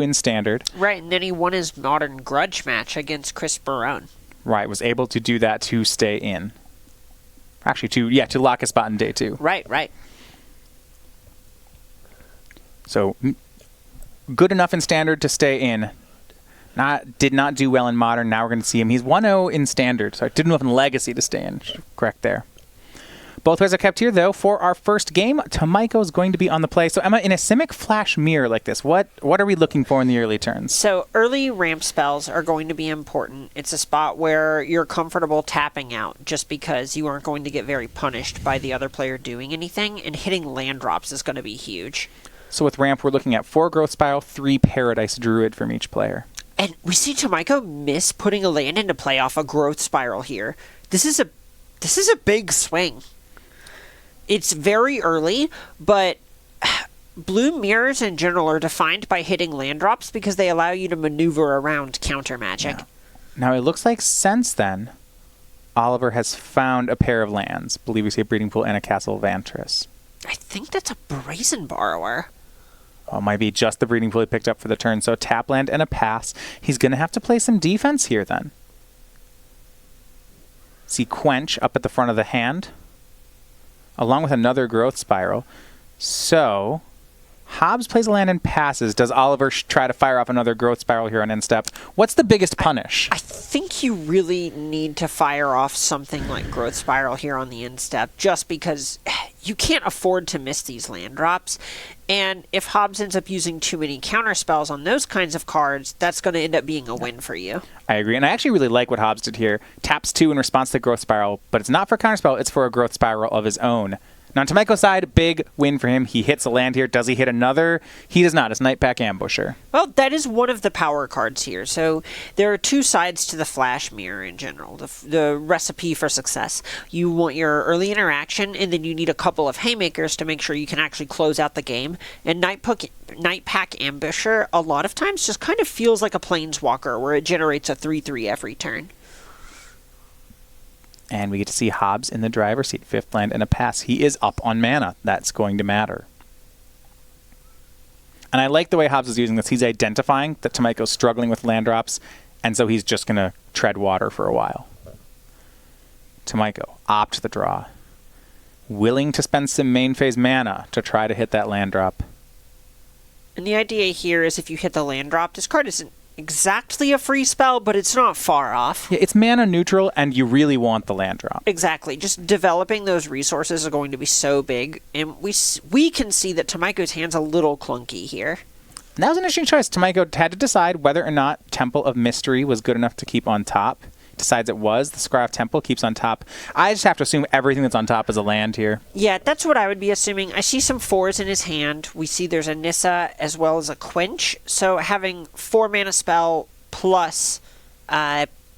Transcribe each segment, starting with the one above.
in Standard. Right, and then he won his Modern Grudge match against Chris Barone. Right, was able to do that to stay in. Actually, to lock a spot in day 2. Right. So, good enough in Standard to stay in. Did not do well in Modern. Now we're going to see him. He's 1-0 in Standard, so I didn't have in Legacy to stay in. Correct there. Both players are kept here, though. For our first game, Tomajko is going to be on the play. So, Emma, in a Simic Flash Mirror like this, what are we looking for in the early turns? So, early ramp spells are going to be important. It's a spot where you're comfortable tapping out just because you aren't going to get very punished by the other player doing anything, and hitting land drops is going to be huge. So, with ramp, we're looking at 4 Growth Spiral, 3 Paradise Druid from each player. And we see Tomajko miss putting a land into play off a Growth Spiral here. This is a big swing. It's very early, but blue mirrors in general are defined by hitting land drops because they allow you to maneuver around counter magic. Yeah. Now, it looks like since then, Oliver has found a pair of lands. I believe we see a Breeding Pool and a Castle Vantris. I think that's a Brazen Borrower. Oh, might be just the Breeding Pool he picked up for the turn. So, tap land and a pass. He's going to have to play some defense here then. See Quench up at the front of the hand, along with another Growth Spiral. So, Hobbs plays a land and passes. Does Oliver try to fire off another Growth Spiral here on end step? What's the biggest punish? I think you really need to fire off something like Growth Spiral here on the end step, just because you can't afford to miss these land drops. And if Hobbs ends up using too many counter spells on those kinds of cards, that's going to end up being a win for you. I agree, and I actually really like what Hobbs did here. Taps 2 in response to Growth Spiral, but it's not for counterspell, it's for a Growth Spiral of his own. Now, on Tomajko's side, big win for him. He hits a land here. Does he hit another? He does not. It's Nightpack Ambusher. Well, that is one of the power cards here. So there are two sides to the Flash Mirror in general, the recipe for success. You want your early interaction, and then you need a couple of haymakers to make sure you can actually close out the game. And Nightpack Ambusher, a lot of times, just kind of feels like a Planeswalker, where it generates a 3/3 every turn. And we get to see Hobbs in the driver's seat. 5th land and a pass. He is up on mana. That's going to matter. And I like the way Hobbs is using this. He's identifying that Tomajko's struggling with land drops, and so he's just going to tread water for a while. Tomajko, opt the draw. Willing to spend some main phase mana to try to hit that land drop. And the idea here is if you hit the land drop, this card isn't exactly a free spell, but it's not far off. Yeah, it's mana neutral, and you really want the land drop. Exactly. Just developing those resources are going to be so big, and we can see that Tomajko's hand's a little clunky here. And that was an interesting choice. Tomajko had to decide whether or not Temple of Mystery was good enough to keep on top. Decides it was. The Scry of Temple keeps on top. I just have to assume everything that's on top is a land here. Yeah, that's what I would be assuming. I see some 4s in his hand. We see there's a Nissa as well as a Quench. So having 4 mana spell plus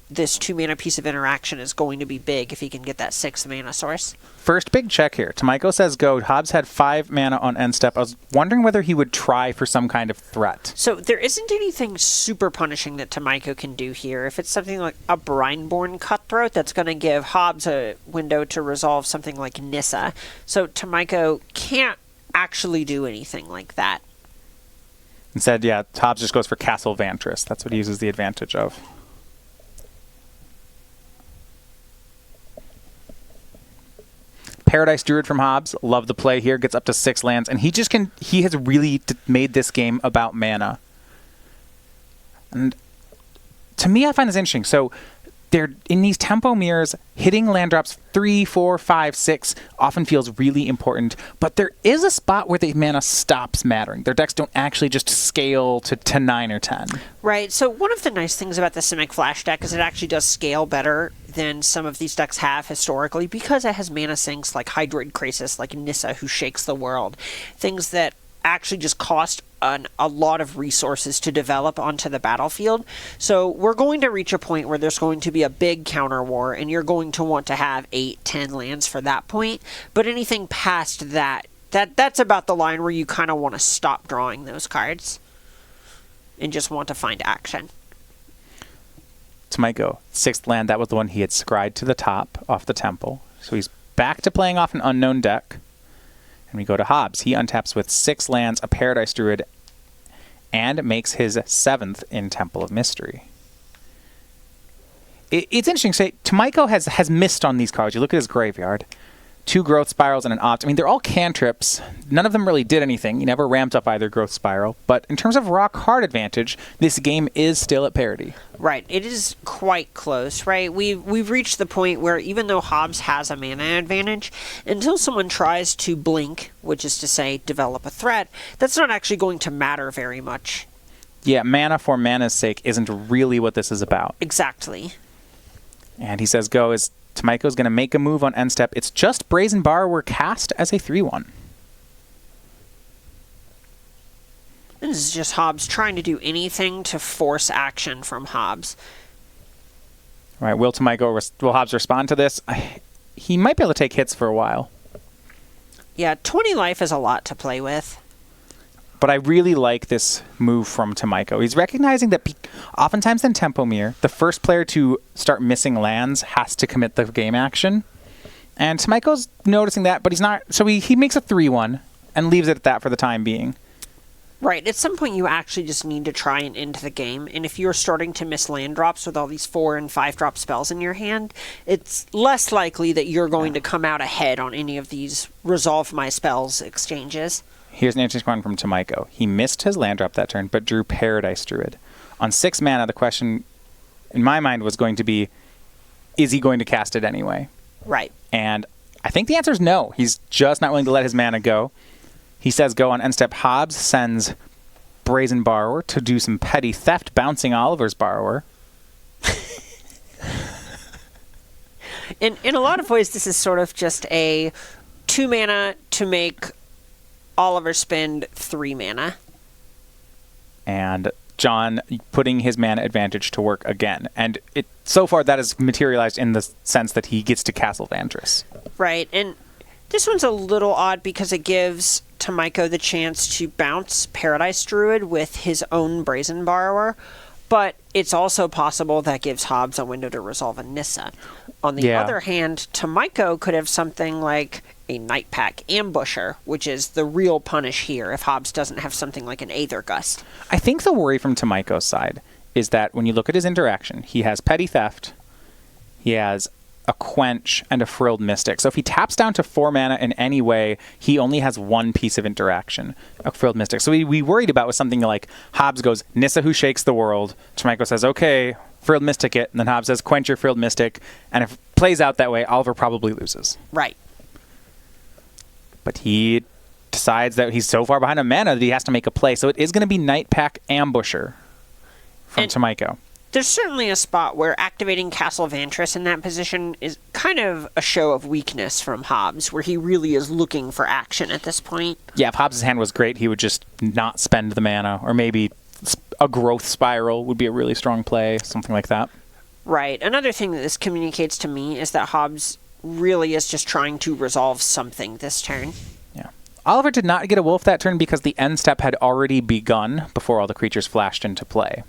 this 2 mana piece of interaction is going to be big if he can get that 6th mana source. First big check here. Tomajko says go. Hobbs had 5 mana on end step. I was wondering whether he would try for some kind of threat. So there isn't anything super punishing that Tomajko can do here. If it's something like a Brineborn Cutthroat, that's going to give Hobbs a window to resolve something like Nissa. So Tomajko can't actually do anything like that. Instead, yeah, Hobbs just goes for Castle Vantris. That's what he uses the advantage of. Paradise Druid from Hobbs. Love the play here. Gets up to 6 lands. And he has really made this game about mana. And to me, I find this interesting. So they're in these tempo mirrors, hitting land drops 3, 4, 5, 6 often feels really important. But there is a spot where the mana stops mattering. Their decks don't actually just scale to 9 or 10. Right. So one of the nice things about the Simic Flash deck is it actually does scale better than some of these decks have historically because it has mana sinks like Hydroid Krasis, like Nissa, who shakes the world. Things that actually just cost a lot of resources to develop onto the battlefield. So we're going to reach a point where there's going to be a big counter war, and you're going to want to have 8, 10 lands for that point. But anything past that's about the line where you kind of want to stop drawing those cards and just want to find action. Tomajko, 6th land, that was the one he had scried to the top off the temple. So he's back to playing off an unknown deck. And we go to Hobbs. He untaps with 6 lands, a Paradise Druid, and makes his 7th in Temple of Mystery. It's interesting to say, Tomajko has missed on these cards. You look at his graveyard. 2 Growth Spirals and an Opt. I mean, they're all cantrips. None of them really did anything. He never ramped up either Growth Spiral. But in terms of raw card advantage, this game is still at parity. Right. It is quite close, right? We've reached the point where even though Hobbs has a mana advantage, until someone tries to blink, which is to say develop a threat, that's not actually going to matter very much. Yeah, mana for mana's sake isn't really what this is about. Exactly. And he says go is Tomajko's going to make a move on end step. It's just Brazen Borrower cast as a 3/1. This is just Hobbs trying to do anything to force action from Hobbs. All right, will Hobbs respond to this? He might be able to take hits for a while. Yeah, 20 life is a lot to play with. But I really like this move from Tomajko. He's recognizing that oftentimes in Tempomir, the first player to start missing lands has to commit the game action. And Tomajko's noticing that, but he's not. So he makes a 3/1 and leaves it at that for the time being. Right. At some point, you actually just need to try and end the game. And if you're starting to miss land drops with all these 4 and 5 drop spells in your hand, it's less likely that you're going to come out ahead on any of these resolve my spells exchanges. Here's an interesting one from Tomajko. He missed his land drop that turn, but drew Paradise Druid. On 6 mana, the question in my mind was going to be, is he going to cast it anyway? Right. And I think the answer is no. He's just not willing to let his mana go. He says go on end step. Hobbs sends Brazen Borrower to do some petty theft, bouncing Oliver's Borrower. In a lot of ways, this is sort of just a 2 mana to make Oliver spend 3 mana. And John putting his mana advantage to work again. And so far that has materialized in the sense that he gets to Castle Vantress. Right, and this one's a little odd because it gives Tomajko the chance to bounce Paradise Druid with his own Brazen Borrower, but it's also possible that gives Hobbs a window to resolve a Nissa. On the other hand, Tomajko could have something like a Night Pack Ambusher, which is the real punish here if Hobbs doesn't have something like an Aether Gust. I think the worry from Tomajko's side is that when you look at his interaction, he has Petty Theft, he has a Quench, and a Frilled Mystic. So if he taps down to 4 mana in any way, he only has 1 piece of interaction, a Frilled Mystic. So we worried about was something like Hobbs goes, Nissa who shakes the world. Tomajko says, okay, Frilled Mystic it. And then Hobbs says, quench your Frilled Mystic. And if it plays out that way, Oliver probably loses. Right. But he decides that he's so far behind on mana that he has to make a play. So it is going to be Night Pack Ambusher from Tomajko. There's certainly a spot where activating Castle Vantress in that position is kind of a show of weakness from Hobbs, where he really is looking for action at this point. Yeah, if Hobbs' hand was great, he would just not spend the mana, or maybe a Growth Spiral would be a really strong play, something like that. Right. Another thing that this communicates to me is that Hobbs really is just trying to resolve something this turn. Yeah. Oliver did not get a wolf that turn because the end step had already begun before all the creatures flashed into play.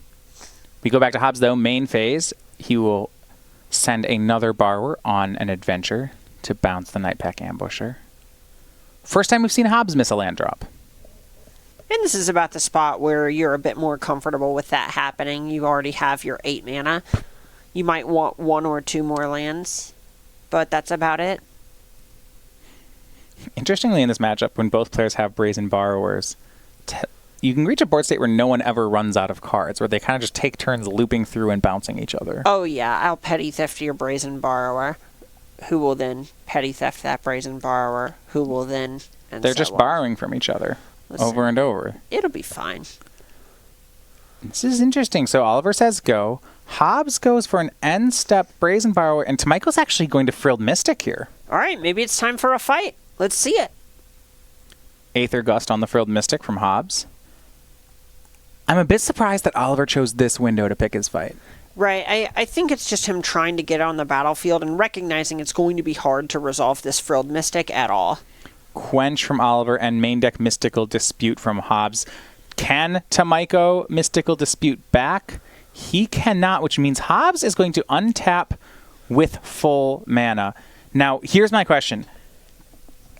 We go back to Hobbs, though. Main phase, he will send another Borrower on an adventure to bounce the Night Pack Ambusher. First time we've seen Hobbs miss a land drop. And this is about the spot where you're a bit more comfortable with that happening. You already have your 8 mana. You might want 1 or 2 more lands, but that's about it. Interestingly, in this matchup, when both players have Brazen Borrowers, you can reach a board state where no one ever runs out of cards, where they kind of just take turns looping through and bouncing each other. Oh yeah, I'll Petty Theft your Brazen Borrower, who will then Petty Theft that Brazen Borrower, who will then... And they're just borrowing from each other over and over. It'll be fine. This is interesting. So Oliver says go. Hobbs goes for an end step Brazen Borrower, and Tomajko's actually going to Frilled Mystic here. All right, maybe it's time for a fight. Let's see it. Aether Gust on the Frilled Mystic from Hobbs. I'm a bit surprised that Oliver chose this window to pick his fight. Right. I think it's just him trying to get on the battlefield and recognizing it's going to be hard to resolve this Frilled Mystic at all. Quench from Oliver and main deck Mystical Dispute from Hobbs. Can Tomajko Mystical Dispute back? He cannot, which means Hobbs is going to untap with full mana. Now, here's my question.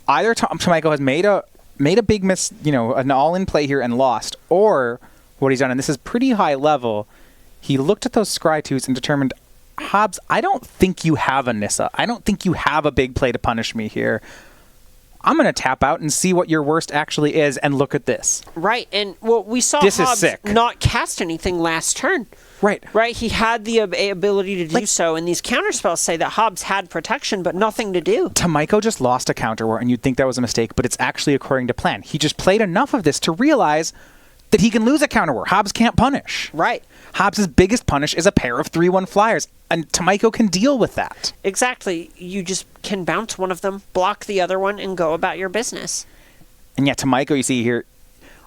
Either Tomajko has made a big an all-in play here and lost, or what he's done, and this is pretty high level, he looked at those Scry 2s and determined, Hobbs, I don't think you have a Nissa. I don't think you have a big play to punish me here. I'm going to tap out and see what your worst actually is, and look at this. Right, and well, we saw This is Hobbs sick. not cast anything last turn. Right. Right, he had the ability to do so, and these counterspells say that Hobbs had protection, but nothing to do. Tomajko just lost a counter war, and you'd think that was a mistake, but it's actually according to plan. He just played enough of this to realize that he can lose a counter war. Hobbs can't punish. Right. Hobbs' biggest punish is a pair of 3/1 flyers, and Tomajko can deal with that. Exactly. You just can bounce one of them, block the other one, and go about your business. And yet Tomajko, you see here,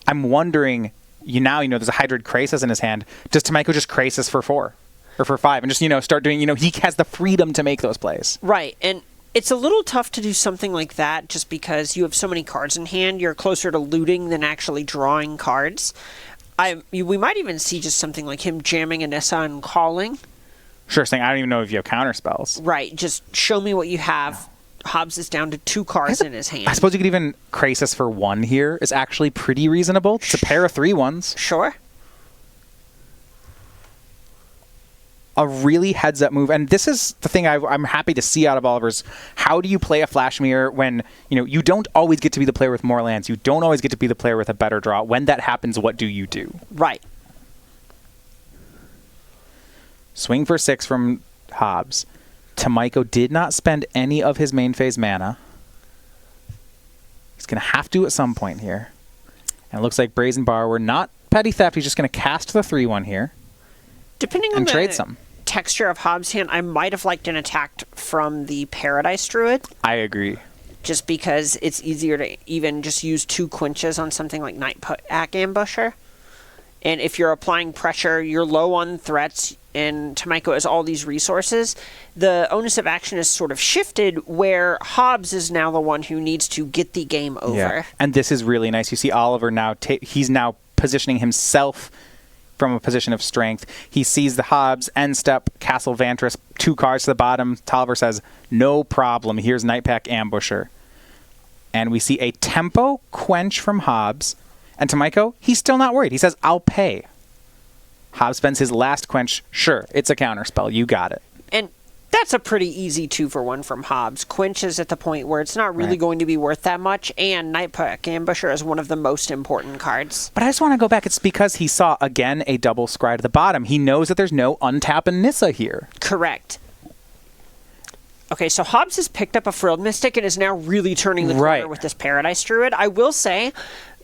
I'm wondering, there's a Hydroid Krasis in his hand. Does Tomajko just Krasis for 4 or for 5 and just, start doing, he has the freedom to make those plays. Right. And it's a little tough to do something like that just because you have so many cards in hand. You're closer to looting than actually drawing cards. We might even see just something like him jamming a Nissa and calling. Sure, saying, I don't even know if you have counter spells. Right. Just show me what you have. Hobbs is down to 2 cards in his hand. I suppose you could even Krasis for 1 here is actually pretty reasonable. It's a pair of 3/1s. Sure. A really heads-up move, and this is the thing I'm happy to see out of Oliver's. How do you play a Flash Mirror when you don't always get to be the player with more lands? You don't always get to be the player with a better draw. When that happens, what do you do? Right. Swing for 6 from Hobbs. Tomajko did not spend any of his main phase mana. He's going to have to at some point here. And it looks like Brazen Borrower, not Petty Theft. He's just going to cast the 3/1 here. Depending on and the trade some. texture of Hobbs' hand, I might have liked an attack from the Paradise Druid. I agree. Just because it's easier to even just use 2 quenches on something like Nightpack Ambusher. And if you're applying pressure, you're low on threats, and Tomajko has all these resources, the onus of action is sort of shifted where Hobbs is now the one who needs to get the game over. Yeah. And this is really nice. You see Oliver now, he's now positioning himself from a position of strength. He sees the Hobbs, end step, Castle Vantress, 2 cards to the bottom. Tolliver says, no problem. Here's Nightpack Ambusher. And we see a tempo quench from Hobbs. And Tomajko, he's still not worried. He says, I'll pay. Hobbs spends his last quench. Sure, it's a counterspell. You got it. And that's a pretty easy 2-for-1 from Hobbs. Quench is at the point where it's not really going to be worth that much, and Nightpack Ambusher is one of the most important cards. But I just want to go back. It's because he saw, again, a double Scry to the bottom. He knows that there's no untap and Nissa here. Correct. Okay, so Hobbs has picked up a Frilled Mystic and is now really turning the corner with this Paradise Druid. I will say,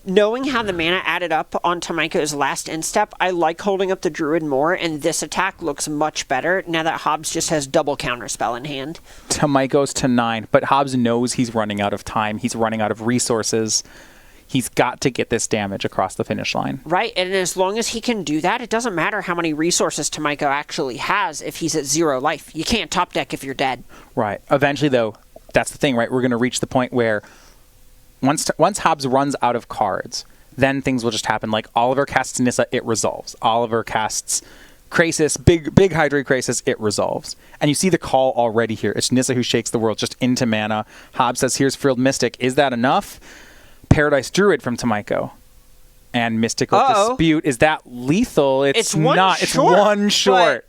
knowing how the mana added up on Tomajko's last instep, I like holding up the Druid more, and this attack looks much better now that Hobbs just has double counterspell in hand. Tomajko's to 9, but Hobbs knows he's running out of time. He's running out of resources. He's got to get this damage across the finish line. Right, and as long as he can do that, it doesn't matter how many resources Tomajko actually has if he's at 0 life. You can't top deck if you're dead. Right. Eventually, though, that's the thing, right? We're going to reach the point where once Hobbs runs out of cards, then things will just happen. Like Oliver casts Nissa, it resolves. Oliver casts Krasis, big Hydroid Krasis, it resolves. And you see the call already here. It's Nissa who shakes the world just into mana. Hobbs says, here's Frilled Mystic. Is that enough? Paradise Druid from Tomajko. And Mystical Dispute. Is that lethal? It's not. It's one short.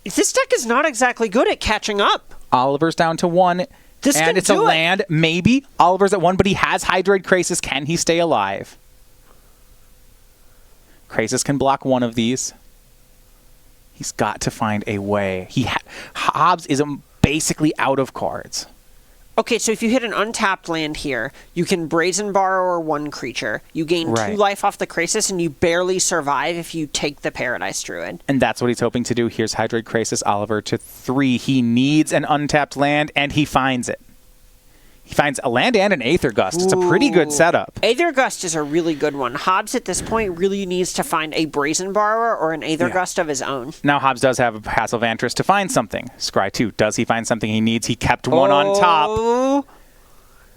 This deck is not exactly good at catching up. Oliver's down to 1. And it's a land. Maybe. Oliver's at 1, but he has Hydroid Krasis. Can he stay alive? Krasis can block one of these. He's got to find a way. Hobbs is basically out of cards. Okay, so if you hit an untapped land here, you can Brazen Borrower 1 creature. You gain 2 life off the Krasis, and you barely survive if you take the Paradise Druid. And that's what he's hoping to do. Here's Hydroid Krasis, Oliver to 3. He needs an untapped land, and he finds it. He finds a land and an Aether Gust. It's a pretty good setup. Aether Gust is a really good one. Hobbs, at this point, really needs to find a Brazen Borrower or an Aether Gust of his own. Now, Hobbs does have a Castle Vantress to find something. Scry 2. Does he find something he needs? He kept 1 on top.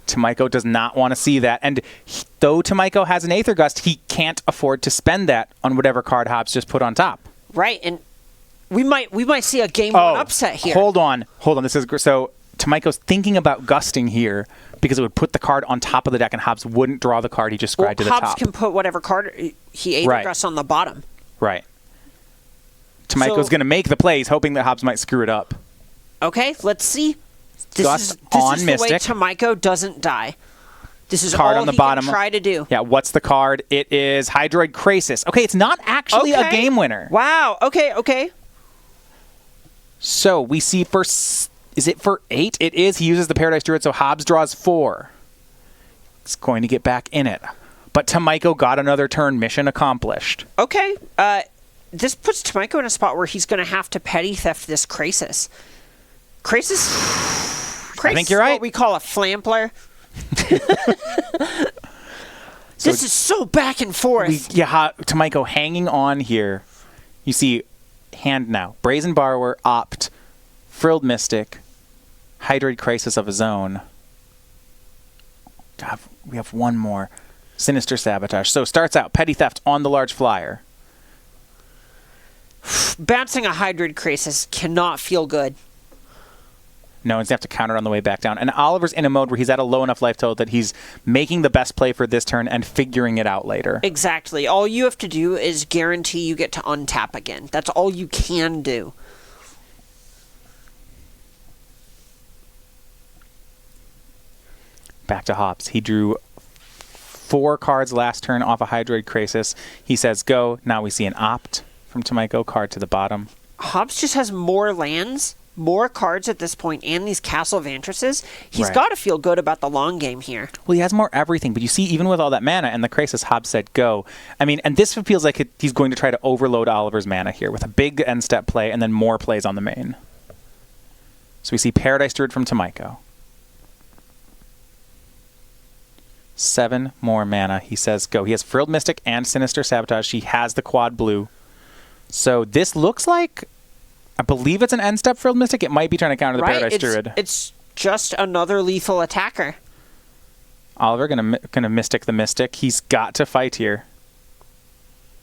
Tomajko does not want to see that. And though Tomajko has an Aether Gust, he can't afford to spend that on whatever card Hobbs just put on top. Right, and we might see a game 1 upset here. Hold on. This is so. Tomajko's thinking about gusting here because it would put the card on top of the deck and Hobbs wouldn't draw the card he just scried to the Hobbs top. can put whatever card he either gusts on the bottom. Right. Tomajko's going to make the plays hoping that Hobbs might screw it up. Okay, let's see. This on is Mystic. the way Tomajko doesn't die. This is card all on the he bottom. can try to do. Yeah, what's the card? It is Hydroid Krasis. Okay, it's not actually a game winner. Wow, okay. So we see for... Is it for 8? It is. He uses the Paradise Druid, so Hobbs draws 4. He's going to get back in it. But Tomajko got another turn. Mission accomplished. Okay. This puts Tomajko in a spot where he's going to have to petty theft this Krasis. Krasis I think you're right. What we call a flam player. This is so back and forth. Tomajko hanging on here. You see, hand now. Brazen Borrower, Opt, Frilled Mystic, Hydroid Krasis of his own. God, we have one more. Sinister Sabotage. So starts out, Petty Theft on the large flyer. Bouncing a Hydroid Krasis cannot feel good. No, he's going to have to counter it on the way back down. And Oliver's in a mode where he's at a low enough life total that he's making the best play for this turn and figuring it out later. Exactly. All you have to do is guarantee you get to untap again. That's all you can do. Back to Hobbs. He drew 4 cards last turn off a Hydroid Krasis. He says go. Now we see an Opt from Tomajko, card to the bottom. Hobbs just has more lands, more cards at this point, and these Castle Vantresses. He's got to feel good about the long game here. Well, he has more everything, but you see, even with all that mana and the Krasis, Hobbs said go. I mean, and this feels like he's going to try to overload Oliver's mana here with a big end step play and then more plays on the main. So we see Paradise Druid from Tomajko. 7 more mana. He says go. He has Frilled Mystic and Sinister Sabotage. He has the quad blue. So this looks like, I believe it's an end step Frilled Mystic. It might be trying to counter the Paradise Druid. It's just another lethal attacker. Oliver gonna Mystic the Mystic. He's got to fight here.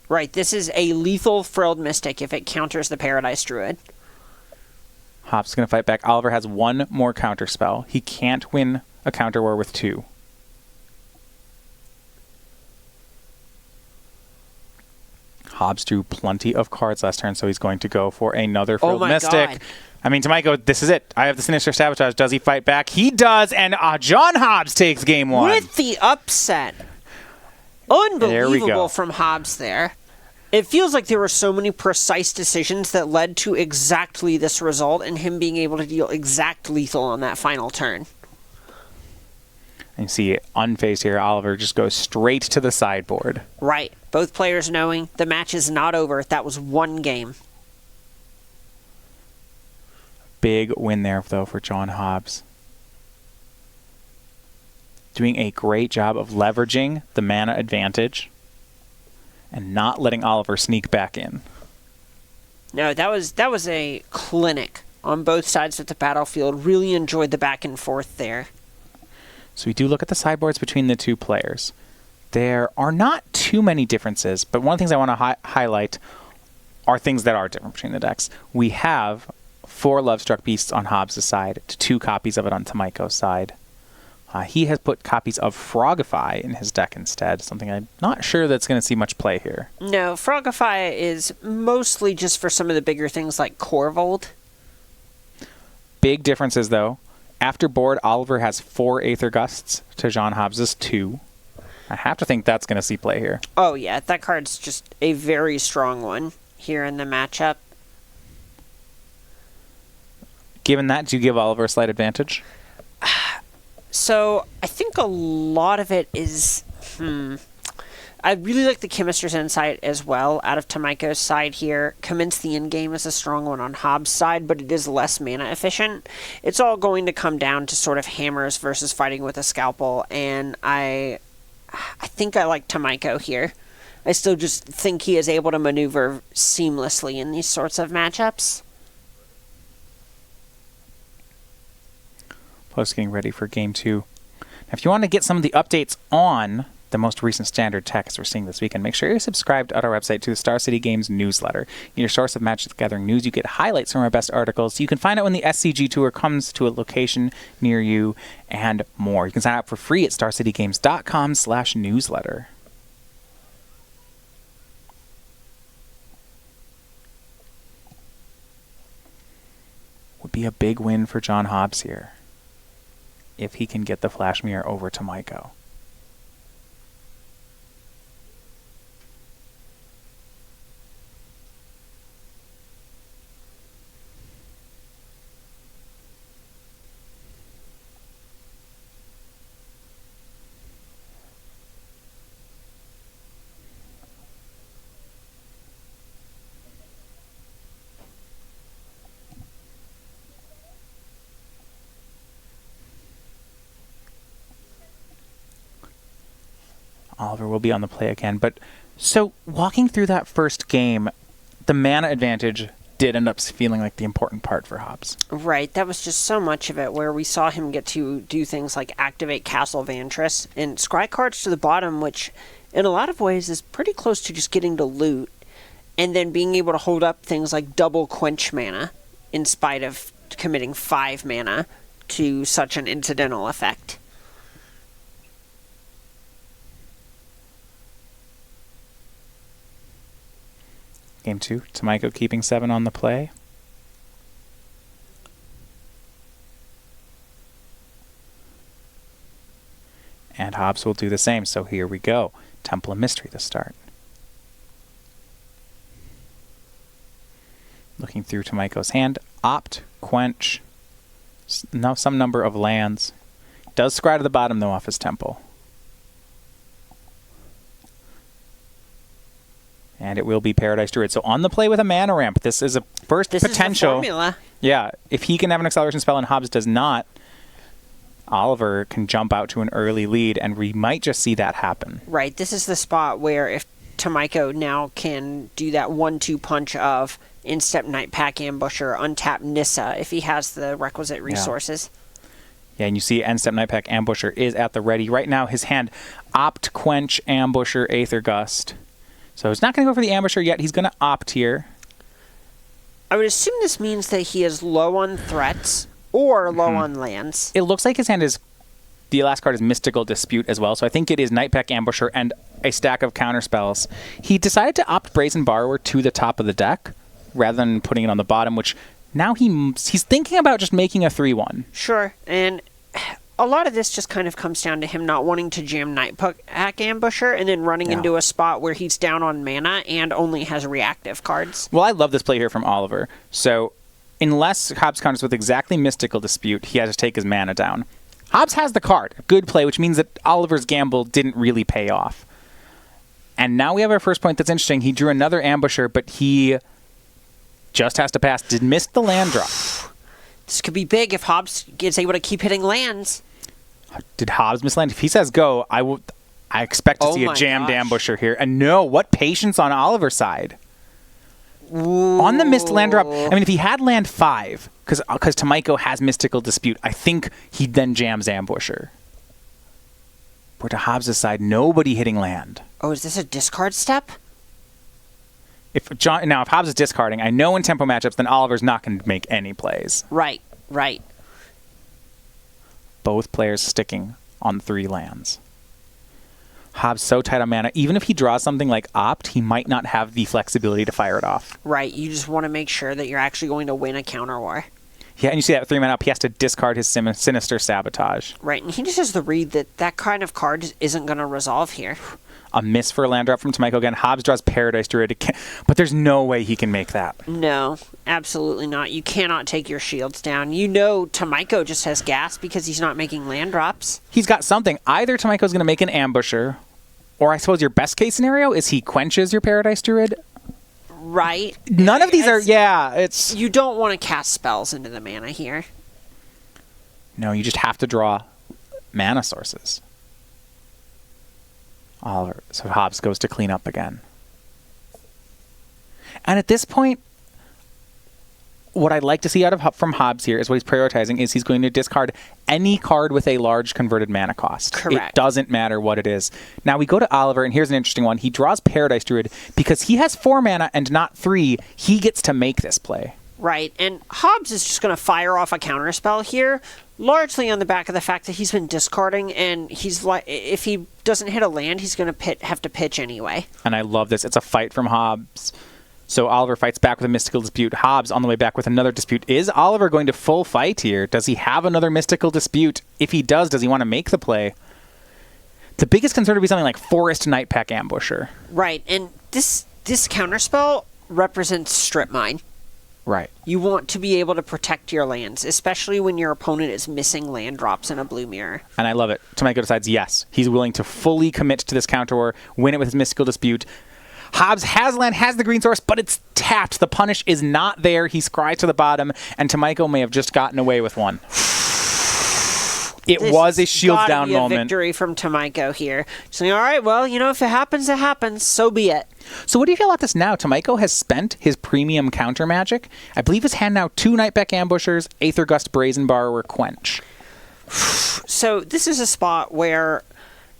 Right, this is a lethal Frilled Mystic if it counters the Paradise Druid. Hobbs is gonna fight back. Oliver has 1 more counter spell. He can't win a counter war with 2. Hobbs drew plenty of cards last turn, so he's going to go for another Frilled Mystic. God. I mean, Tomajko, this is it. I have the Sinister Sabotage. Does he fight back? He does, and John Hobbs takes game 1. With the upset. Unbelievable from Hobbs there. It feels like there were so many precise decisions that led to exactly this result and him being able to deal exact lethal on that final turn. And you see, unfazed here, Oliver just goes straight to the sideboard. Right. Both players knowing the match is not over. That was 1 game. Big win there, though, for John Hobbs. Doing a great job of leveraging the mana advantage and not letting Oliver sneak back in. No, that was a clinic on both sides of the battlefield. Really enjoyed the back and forth there. So we do look at the sideboards between the 2 players. There are not too many differences, but one of the things I want to highlight are things that are different between the decks. We have 4 Lovestruck Beasts on Hobbs' side to 2 copies of it on Tomajko's side. He has put copies of Frogify in his deck instead, something I'm not sure that's going to see much play here. No, Frogify is mostly just for some of the bigger things like Corvold. Big differences, though. After board, Oliver has 4 Aether Gusts to John Hobbs' 2. I have to think that's going to see play here. Oh, yeah. That card's just a very strong one here in the matchup. Given that, do you give Oliver a slight advantage? So, I think a lot of it is... I really like the Chemist's Insight as well out of Tomajko's side here. Commence the Endgame is a strong one on Hobbs' side, but it is less mana efficient. It's all going to come down to sort of hammers versus fighting with a scalpel, and I think I like Tomajko here. I still just think he is able to maneuver seamlessly in these sorts of matchups. Plus getting ready for game 2. Now, if you want to get some of the updates on the most recent standard text we're seeing this weekend, make sure you're subscribed at our website to the Star City Games newsletter. Your source of Magic the Gathering news. You get highlights from our best articles. You can find out when the SCG Tour comes to a location near you and more. You can sign up for free at starcitygames.com/newsletter. Would be a big win for John Hobbs here if he can get the Flash Mirror over to Tomajko. Oliver will be on the play again. But so walking through that first game, the mana advantage did end up feeling like the important part for Hobbs. Right, that was just so much of it where we saw him get to do things like activate Castle Vantress and scry cards to the bottom, which in a lot of ways is pretty close to just getting to loot, and then being able to hold up things like double quench mana in spite of committing 5 mana to such an incidental effect. Game 2, Tomajko keeping 7 on the play. And Hobbs will do the same. So here we go. Temple of Mystery to start. Looking through Tomajko's hand. Opt, Quench, some number of lands. Does scry to the bottom, though, off his Temple. And it will be Paradise Druid. So on the play with a mana ramp. This is a first potential. This is the formula. Yeah. If he can have an acceleration spell and Hobbs does not, Oliver can jump out to an early lead, and we might just see that happen. Right. This is the spot where if Tomajko now can do that 1-2 punch of in-step Night Pack Ambusher, untap Nissa, if he has the requisite resources. Yeah, and you see End-Step Night Pack Ambusher is at the ready. Right now, his hand, Opt, Quench, Ambusher, Aether Gust. So he's not going to go for the Ambusher yet. He's going to opt here. I would assume this means that he is low on threats or low on lands. It looks like his hand is... The last card is Mystical Dispute as well. So I think it is Night Pack Ambusher and a stack of counterspells. He decided to opt Brazen Borrower to the top of the deck rather than putting it on the bottom, which now he's thinking about just making a 3-1. Sure, and... a lot of this just kind of comes down to him not wanting to jam Night Pack Ambusher and then running into a spot where he's down on mana and only has reactive cards. Well, I love this play here from Oliver. So, unless Hobbs counters with exactly Mystical Dispute, he has to take his mana down. Hobbs has the card. Good play, which means that Oliver's gamble didn't really pay off. And now we have our first point that's interesting. He drew another Ambusher, but he just has to pass. Did miss the land drop. This could be big if Hobbs is able to keep hitting lands. Did Hobbs miss land? If he says go, I expect to see a jammed Ambusher here. And no, what patience on Oliver's side. Ooh. On the missed land drop, I mean, if he had land 5, because Tomajko has Mystical Dispute, I think he then jams Ambusher. But to Hobbs' side, nobody hitting land. Oh, is this a discard step? If Hobbs is discarding, I know in tempo matchups, then Oliver's not going to make any plays. Right. Both players sticking on 3 lands. Hobbs so tight on mana, even if he draws something like Opt, he might not have the flexibility to fire it off. Right, you just want to make sure that you're actually going to win a counter war. Yeah, and you see that 3-mana up, he has to discard his Sinister Sabotage. Right, and he just has the read that that kind of card isn't going to resolve here. A miss for a land drop from Tomajko again. Hobbs draws Paradise Druid, but there's no way he can make that. No, absolutely not. You cannot take your shields down. You know Tomajko just has gas because he's not making land drops. He's got something. Either Tomajko's going to make an Ambusher, or I suppose your best case scenario is he quenches your Paradise Druid. Right. None of these are, it's... You don't want to cast spells into the mana here. No, you just have to draw mana sources. Oliver. So Hobbs goes to clean up again. And at this point, what I'd like to see from Hobbs here is what he's prioritizing is he's going to discard any card with a large converted mana cost. Correct. It doesn't matter what it is. Now we go to Oliver, and here's an interesting one. He draws Paradise Druid because he has 4 mana and not 3. He gets to make this play. Right, and Hobbs is just going to fire off a counterspell here, largely on the back of the fact that he's been discarding, and he's like, if he doesn't hit a land, he's going to have to pitch anyway. And I love this. It's a fight from Hobbs. So Oliver fights back with a Mystical Dispute. Hobbs on the way back with another Dispute. Is Oliver going to full fight here? Does he have another Mystical Dispute? If he does he want to make the play? The biggest concern would be something like Forest Nightpack Ambusher. Right, and this counterspell represents Strip Mine. Right. You want to be able to protect your lands, especially when your opponent is missing land drops in a blue mirror. And I love it. Tomajko decides, yes, he's willing to fully commit to this counter war, win it with his Mystical Dispute. Hobbs has land, has the green source, but it's tapped. The punish is not there. He scries to the bottom, and Tomajko may have just gotten away with one. It was a shield down moment. A victory from Tomajko here. Saying, all right, well, if it happens, it happens. So be it. So what do you feel about this now? Tomajko has spent his premium counter magic. I believe his hand now 2 Nightback Ambushers, Aether Gust, Brazen Borrower, Quench. So this is a spot where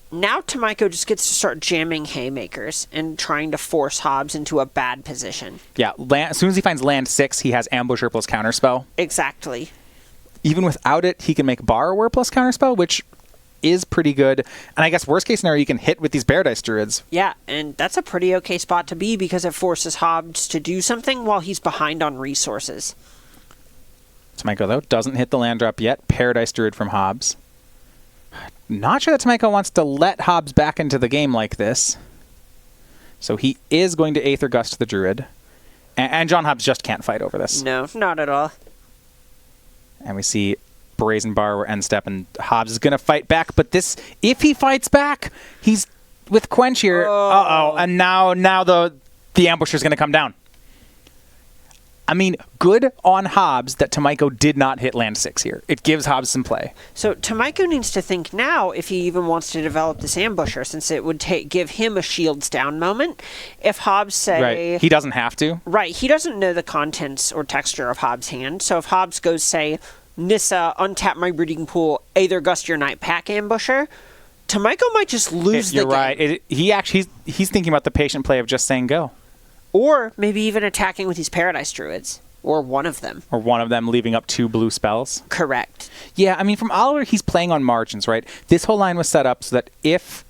now Tomajko just gets to start jamming haymakers and trying to force Hobbs into a bad position. Yeah, as soon as he finds land 6, he has Ambusher plus Counterspell. Exactly. Even without it, he can make Borrower plus Counterspell, which is pretty good. And I guess worst case scenario, you can hit with these Paradise Druids. Yeah, and that's a pretty okay spot to be because it forces Hobbs to do something while he's behind on resources. Tomajko, though, doesn't hit the land drop yet. Paradise Druid from Hobbs. Not sure that Tomajko wants to let Hobbs back into the game like this. So he is going to Aether Gust the Druid. And John Hobbs just can't fight over this. No, not at all. And we see Brazen Borrower end step, and Hobbs is going to fight back. But if he fights back, he's with Quench here. Uh-oh. And now the Ambusher's going to come down. I mean, good on Hobbs that Tomajko did not hit land 6 here. It gives Hobbs some play. So Tomajko needs to think now if he even wants to develop this Ambusher, since it would give him a shields down moment. If Hobbs say... Right, he doesn't have to. Right, he doesn't know the contents or texture of Hobbs' hand. So if Hobbs goes, say, Nissa, untap my breeding pool, Aether Gust your Nightpack Ambusher, Tomajko might just lose the game. You're right. He's thinking about the patient play of just saying go. Or maybe even attacking with these Paradise Druids. Or one of them. Or one of them leaving up 2 blue spells. Correct. Yeah, I mean, from Oliver, he's playing on margins, right? This whole line was set up so that if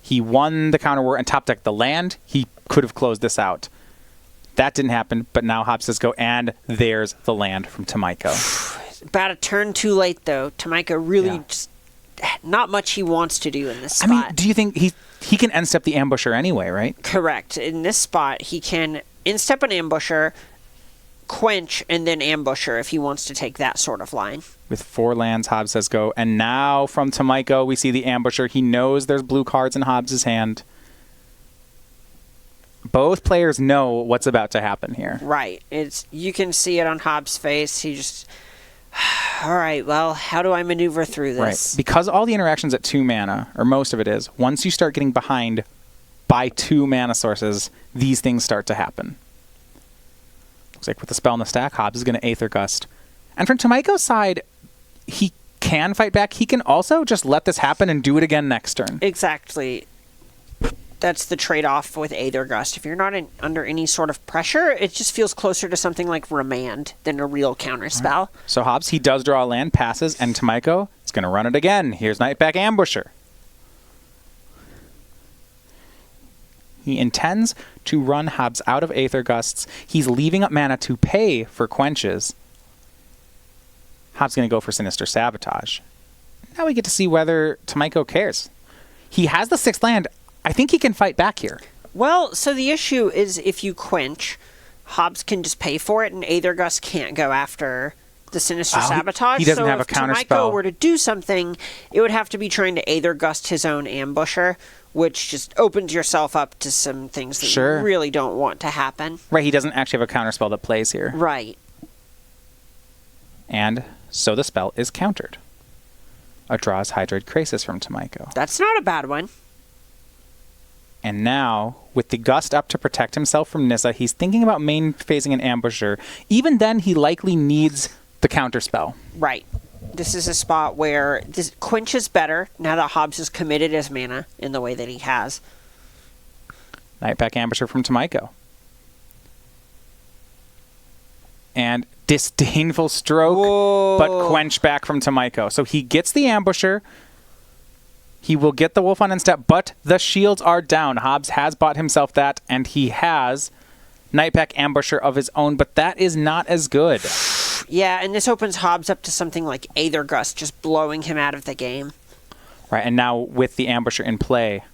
he won the counter war and top decked the land, he could have closed this out. That didn't happen, but now Hobbs says go, and there's the land from Tomajko. About a turn too late, though. Tomajko really just... Not much he wants to do in this spot. I mean, do you think he can end step the Ambusher anyway, right? Correct. In this spot, he can instep an Ambusher, Quench, and then Ambusher if he wants to take that sort of line. With 4 lands, Hobbs says go. And now from Tomajko, we see the Ambusher. He knows there's blue cards in Hobbs' hand. Both players know what's about to happen here. Right. You can see it on Hobbs' face. He just... All right, well, how do I maneuver through this? Right. Because all the interactions at 2 mana, or most of it is, once you start getting behind by 2 mana sources, these things start to happen. Looks like with the spell in the stack, Hobbs is going to Aether Gust. And from Tomajko's side, he can fight back. He can also just let this happen and do it again next turn. Exactly. That's the trade-off with Aether Gust. If you're not under any sort of pressure, it just feels closer to something like Remand than a real counterspell. Right. So Hobbs, he does draw a land, passes, and Tomajko is going to run it again. Here's Nightback Ambusher. He intends to run Hobbs out of Aether Gusts. He's leaving up mana to pay for Quenches. Hobbs going to go for Sinister Sabotage. Now we get to see whether Tomajko cares. He has the 6th land. I think he can fight back here. Well, so the issue is if you Quench, Hobbs can just pay for it, and Aether Gust can't go after the Sinister Sabotage. He doesn't have a counterspell. So if Tomajko were to do something, it would have to be trying to Aether Gust his own Ambusher, which just opens yourself up to some things that you really don't want to happen. Right, he doesn't actually have a counterspell that plays here. Right. And so the spell is countered. A draws Hydroid Krasis from Tomajko. That's not a bad one. And now, with the Gust up to protect himself from Nissa, he's thinking about main phasing an Ambusher. Even then, he likely needs the counterspell. Right. This is a spot where this Quench is better now that Hobbs is committed his mana in the way that he has. Nightpack Ambusher from Tomajko. And Disdainful Stroke, Whoa. but Quench back from Tomajko. So he gets the Ambusher. He will get the Wolf on end step, but the shields are down. Hobbs has bought himself that, and he has Nightpack Ambusher of his own, but that is not as good. Yeah, and this opens Hobbs up to something like Aether Gust, just blowing him out of the game. Right, and now with the Ambusher in play,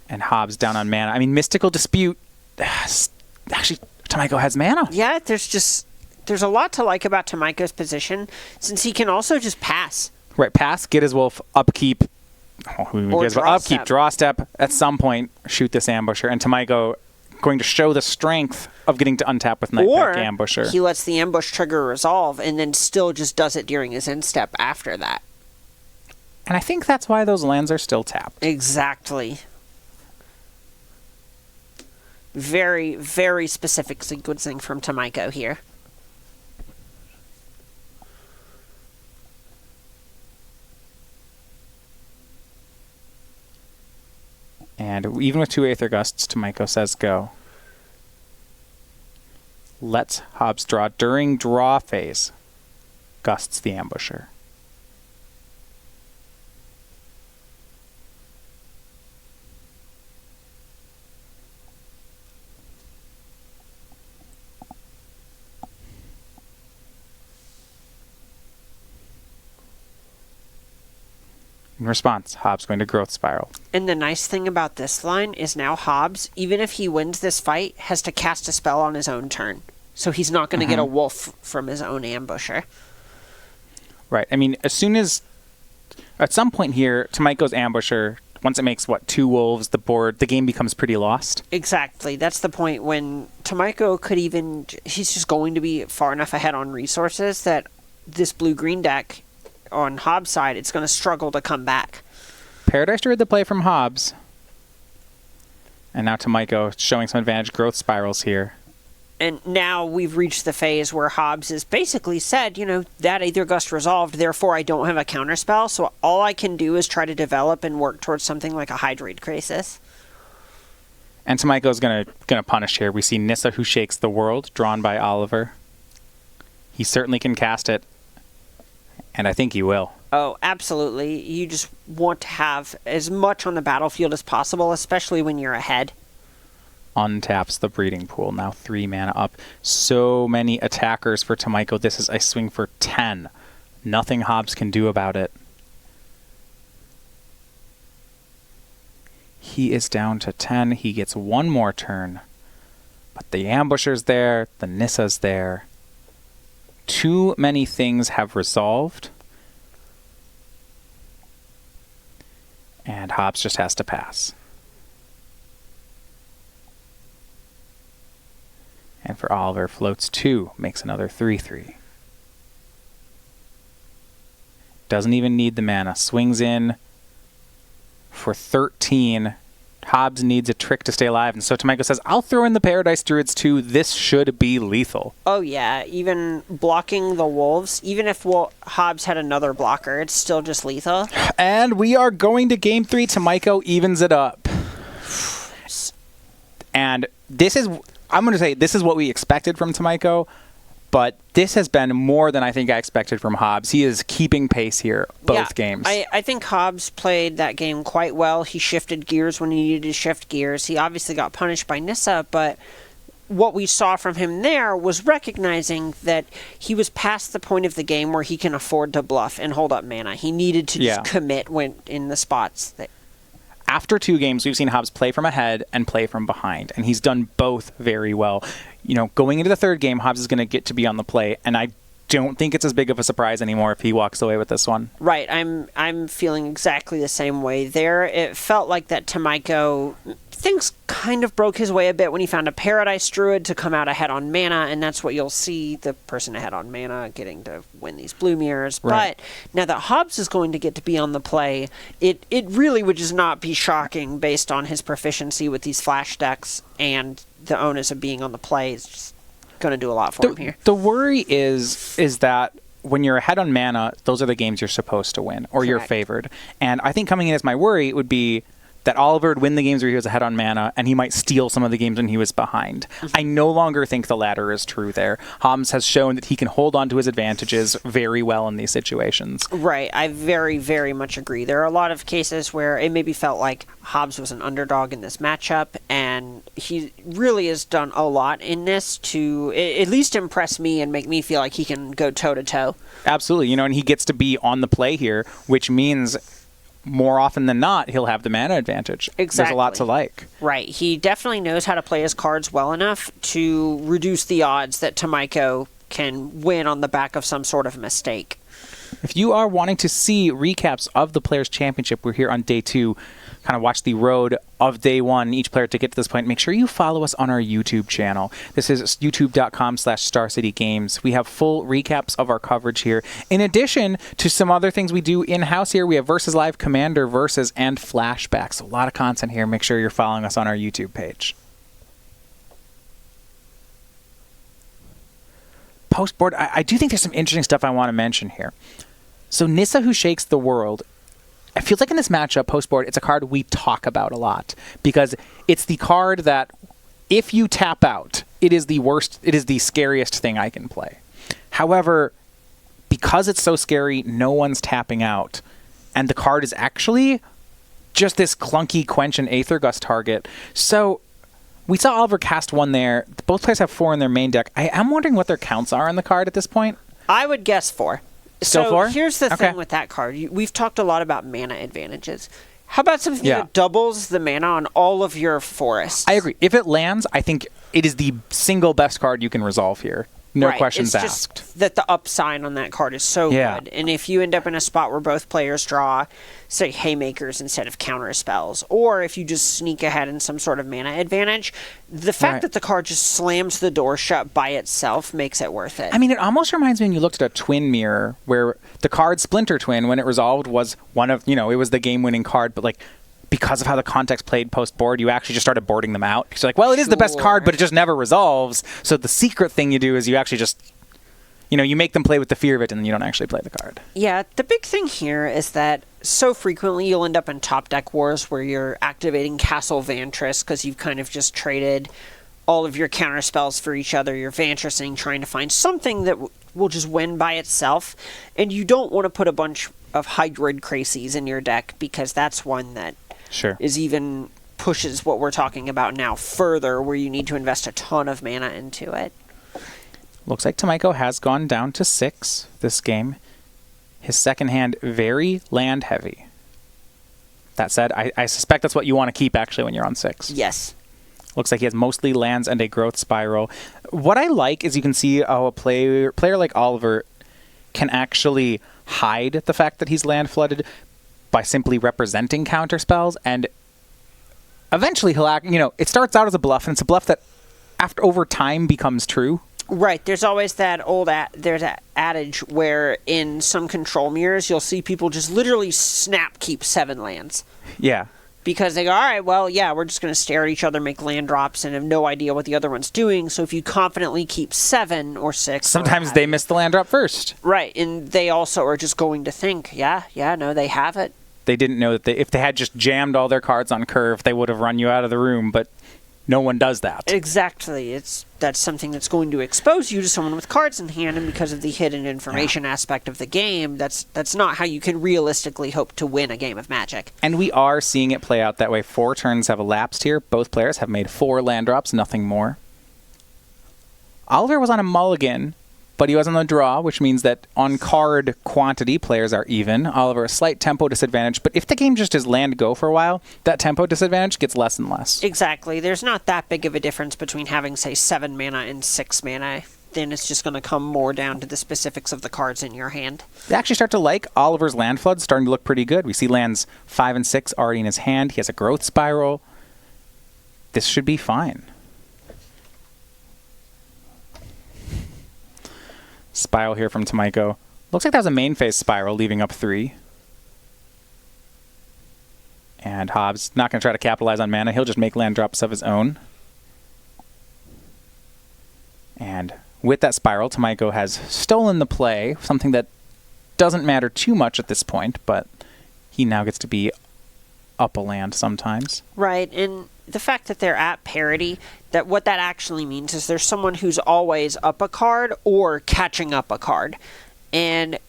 and Hobbs down on mana. I mean, Mystical Dispute, actually, Tomajko has mana. Yeah, there's a lot to like about Tomajko's position, since he can also just pass. Right, pass, get his Wolf, upkeep. Draw step. At some point, shoot this Ambusher, and Tomajko going to show the strength of getting to untap with Nightpack Ambusher. He lets the ambush trigger resolve and then still just does it during his end step after that. And I think that's why those lands are still tapped. Exactly. Very, very specific sequencing from Tomajko here. And even with 2 Aether Gusts, Tomajko says go. Lets Hobbs draw during draw phase. Gusts the Ambusher. In response, Hobbs going to Growth Spiral. And the nice thing about this line is now Hobbs, even if he wins this fight, has to cast a spell on his own turn. So he's not going to get a wolf from his own ambusher. Right. I mean, as soon as... At some point here, Tomajko's Ambusher, once it makes, 2 wolves, the game becomes pretty lost. Exactly. That's the point when Tomajko could even... He's just going to be far enough ahead on resources that this blue-green deck... on Hobbs' side, it's going to struggle to come back. Paradise Druid the play from Hobbs. And now Tomajko showing some advantage. Growth Spirals here. And now we've reached the phase where Hobbs has basically said, that Aether Gust resolved, therefore I don't have a counterspell, so all I can do is try to develop and work towards something like a Hydroid Crisis. And Tomajko's gonna punish here. We see Nissa Who Shakes the World, drawn by Oliver. He certainly can cast it. And I think he will. Oh, absolutely. You just want to have as much on the battlefield as possible, especially when you're ahead. Untaps the Breeding Pool. Now 3 mana up. So many attackers for Tomajko. This is a swing for 10. Nothing Hobbs can do about it. He is down to 10. He gets 1 more turn. But the Ambusher's there. The Nissa's there. Too many things have resolved. And Hobbs just has to pass. And for Oliver, floats 2, makes another 3/3. Doesn't even need the mana. Swings in for 13. Hobbs needs a trick to stay alive. And so Tomajko says, I'll throw in the Paradise Druids too. This should be lethal. Oh, yeah. Even blocking the wolves, even if Hobbs had another blocker, it's still just lethal. And we are going to game 3. Tomajko evens it up. And this is, I'm going to say, this is what we expected from Tomajko. But this has been more than I think I expected from Hobbs. He is keeping pace here, both games. I think Hobbs played that game quite well. He shifted gears when he needed to shift gears. He obviously got punished by Nissa, but what we saw from him there was recognizing that he was past the point of the game where he can afford to bluff and hold up mana. He needed to just commit when in the spots that... After 2 games, we've seen Hobbs play from ahead and play from behind, and he's done both very well. Going into the 3rd game, Hobbs is going to get to be on the play, and I don't think it's as big of a surprise anymore if he walks away with this one. Right, I'm feeling exactly the same way there. It felt like that Tomajko things kind of broke his way a bit when he found a Paradise Druid to come out ahead on mana, and that's what you'll see, the person ahead on mana getting to win these blue mirrors. Right. But now that Hobbs is going to get to be on the play, it really would just not be shocking based on his proficiency with these flash decks, and the onus of being on the play is just going to do a lot for him here. The worry is that when you're ahead on mana, those are the games you're supposed to win, or you're favored. And I think coming in as my worry would be that Oliver would win the games where he was ahead on mana, and he might steal some of the games when he was behind. I no longer think the latter is true there. Hobbs has shown that he can hold on to his advantages very well in these situations. Right. I very, very much agree. There are a lot of cases where it maybe felt like Hobbs was an underdog in this matchup, and he really has done a lot in this to at least impress me and make me feel like he can go toe-to-toe. Absolutely. And he gets to be on the play here, which means more often than not, he'll have the mana advantage. Exactly. There's a lot to like. Right. He definitely knows how to play his cards well enough to reduce the odds that Tomajko can win on the back of some sort of mistake. If you are wanting to see recaps of the Players' Championship, we're here on day 2. Kind of watch the road of day 1, each player to get to this point. Make sure you follow us on our YouTube channel. This is youtube.com/StarCityGames. We have full recaps of our coverage here. In addition to some other things we do in-house here, we have Versus Live, Commander Versus, and Flashbacks. A lot of content here. Make sure you're following us on our YouTube page. Postboard, I do think there's some interesting stuff I want to mention here. So Nissa, Who Shakes the World, I feel like in this matchup, postboard, it's a card we talk about a lot because it's the card that if you tap out, it is the worst, it is the scariest thing I can play. However, because it's so scary, no one's tapping out. And the card is actually just this clunky Quench and Aethergust target. So we saw Oliver cast 1 there. Both players have 4 in their main deck. I am wondering what their counts are on the card at this point. I would guess 4. Still so 4? Here's the thing with that card. We've talked a lot about mana advantages. How about something that doubles the mana on all of your forests? I agree. If it lands, I think it is the single best card you can resolve here. No questions asked. Just that the upside on that card is so good. And if you end up in a spot where both players draw, say, Haymakers instead of counter spells, or if you just sneak ahead in some sort of mana advantage, the fact that the card just slams the door shut by itself makes it worth it. I mean, it almost reminds me when you looked at a Twin Mirror, where the card Splinter Twin, when it resolved, was one of, it was the game-winning card, but because of how the context played post-board, you actually just started boarding them out. So it is the best card, but it just never resolves. So the secret thing you do is you actually just, you make them play with the fear of it, and then you don't actually play the card. Yeah, the big thing here is that so frequently you'll end up in top deck wars where you're activating Castle Vantress because you've kind of just traded all of your counter spells for each other. You're Vantressing, trying to find something that will just win by itself, and you don't want to put a bunch of Hydroid Crazies in your deck because that's one that is even pushes what we're talking about now further, where you need to invest a ton of mana into it. Looks like Tomajko has gone down to 6 this game. His second hand, very land heavy. That said, I suspect that's what you want to keep actually when you're on 6. Yes. Looks like he has mostly lands and a growth spiral. What I like is you can see how a player like Oliver can actually hide the fact that he's land flooded by simply representing counter spells, and eventually he'll act, it starts out as a bluff, and it's a bluff that over time becomes true. Right. There's always that old adage where in some control mirrors you'll see people just literally snap keep 7 lands. Yeah. Because they go, all right, well, yeah, we're just going to stare at each other, make land drops, and have no idea what the other one's doing. So if you confidently keep 7 or 6... Sometimes they miss the land drop first. Right. And they also are just going to think, no, they have it. They didn't know that if they had just jammed all their cards on curve, they would have run you out of the room, but no one does that. Exactly. That's something that's going to expose you to someone with cards in hand, and because of the hidden information aspect of the game, that's not how you can realistically hope to win a game of Magic. And we are seeing it play out that way. 4 turns have elapsed here. Both players have made 4 land drops, nothing more. Oliver was on a mulligan, but he was on the draw, which means that on card quantity, players are even. Oliver, a slight tempo disadvantage, but if the game just is land go for a while, that tempo disadvantage gets less and less. Exactly. There's not that big of a difference between having, say, 7 mana and 6 mana. Then it's just going to come more down to the specifics of the cards in your hand. They actually start to like Oliver's land flood, starting to look pretty good. We see lands 5 and 6 already in his hand. He has a growth spiral. this should be fine. Spiral here from Tomajko. Looks like that was a main phase spiral, leaving up 3. And Hobbs not going to try to capitalize on mana. He'll just make land drops of his own. And with that spiral, Tomajko has stolen the play, something that doesn't matter too much at this point, but he now gets to be up a land sometimes. Right, and the fact that they're at parity, that what that actually means is there's someone who's always up a card or catching up a card. And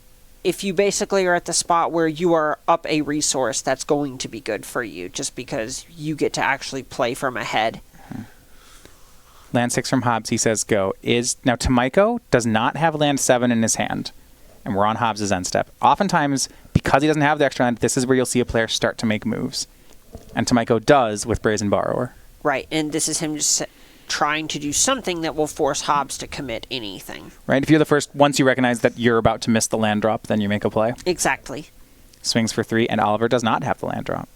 if you basically are at the spot where you are up a resource, that's going to be good for you, just because you get to actually play from ahead. Land 6 from Hobbs, he says go. Now Tomajko does not have land 7 in his hand, and we're on Hobbs' end step. Oftentimes, because he doesn't have the extra land, this is where you'll see a player start to make moves. And Tomajko does with Brazen Borrower. Right, and this is him just trying to do something that will force Hobbs to commit anything. Right, if you're the first, once you recognize that you're about to miss the land drop, then you make a play. Exactly. Swings for 3, and Oliver does not have the land drop.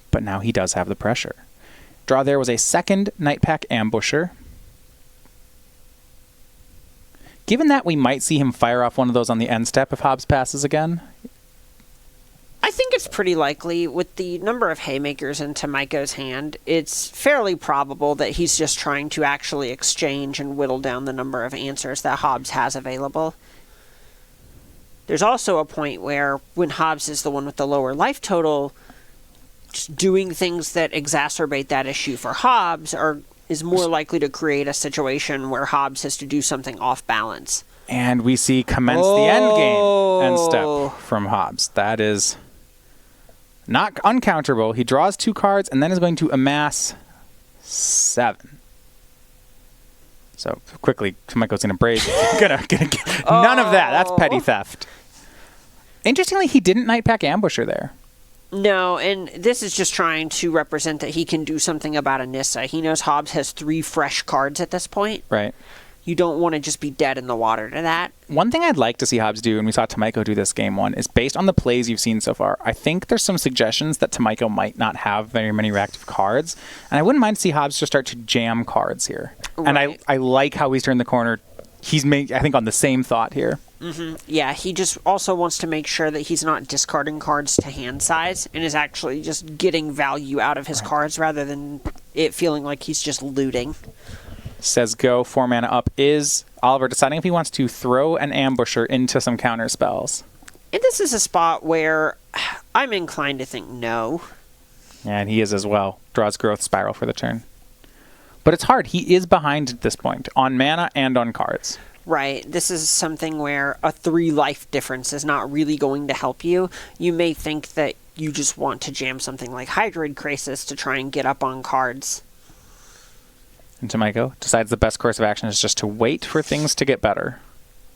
But now he does have the pressure. Draw there was a second Nightpack Ambusher. Given that we might see him fire off one of those on the end step if Hobbs passes again. I think it's pretty likely. With the number of haymakers in Tomajko's hand, it's fairly probable that he's just trying to actually exchange and whittle down the number of answers that Hobbs has available. There's also a point where, when Hobbs is the one with the lower life total, just doing things that exacerbate that issue for Hobbs is more likely to create a situation where Hobbs has to do something off balance. And we see commence the end game end step from Hobbs. That is not uncounterable. He draws 2 cards and then is going to amass 7. So quickly, Tomajko's going to braid. Gonna get none of that. That's petty theft. Interestingly, he didn't Nightpack Ambusher there. No, and this is just trying to represent that he can do something about a Nissa. He knows Hobbs has 3 fresh cards at this point. Right. You don't want to just be dead in the water to that. One thing I'd like to see Hobbs do, and we saw Tomajko do this game 1, is based on the plays you've seen so far, I think there's some suggestions that Tomajko might not have very many reactive cards, and I wouldn't mind to see Hobbs just start to jam cards here. Right. And I like how he's turned the corner. He's made, I think, on the same thought here. Mm-hmm. Yeah, he just also wants to make sure that he's not discarding cards to hand size and is actually just getting value out of his cards rather than it feeling like he's just looting. Says go, 4 mana up. Is Oliver deciding if he wants to throw an ambusher into some counter spells? And this is a spot where I'm inclined to think no. Yeah, and he is as well. Draws Growth Spiral for the turn. But it's hard. He is behind at this point on mana and on cards. Right. This is something where a 3 life difference is not really going to help you. You may think that you just want to jam something like Hydroid Crisis to try and get up on cards. And Tomajko decides the best course of action is just to wait for things to get better.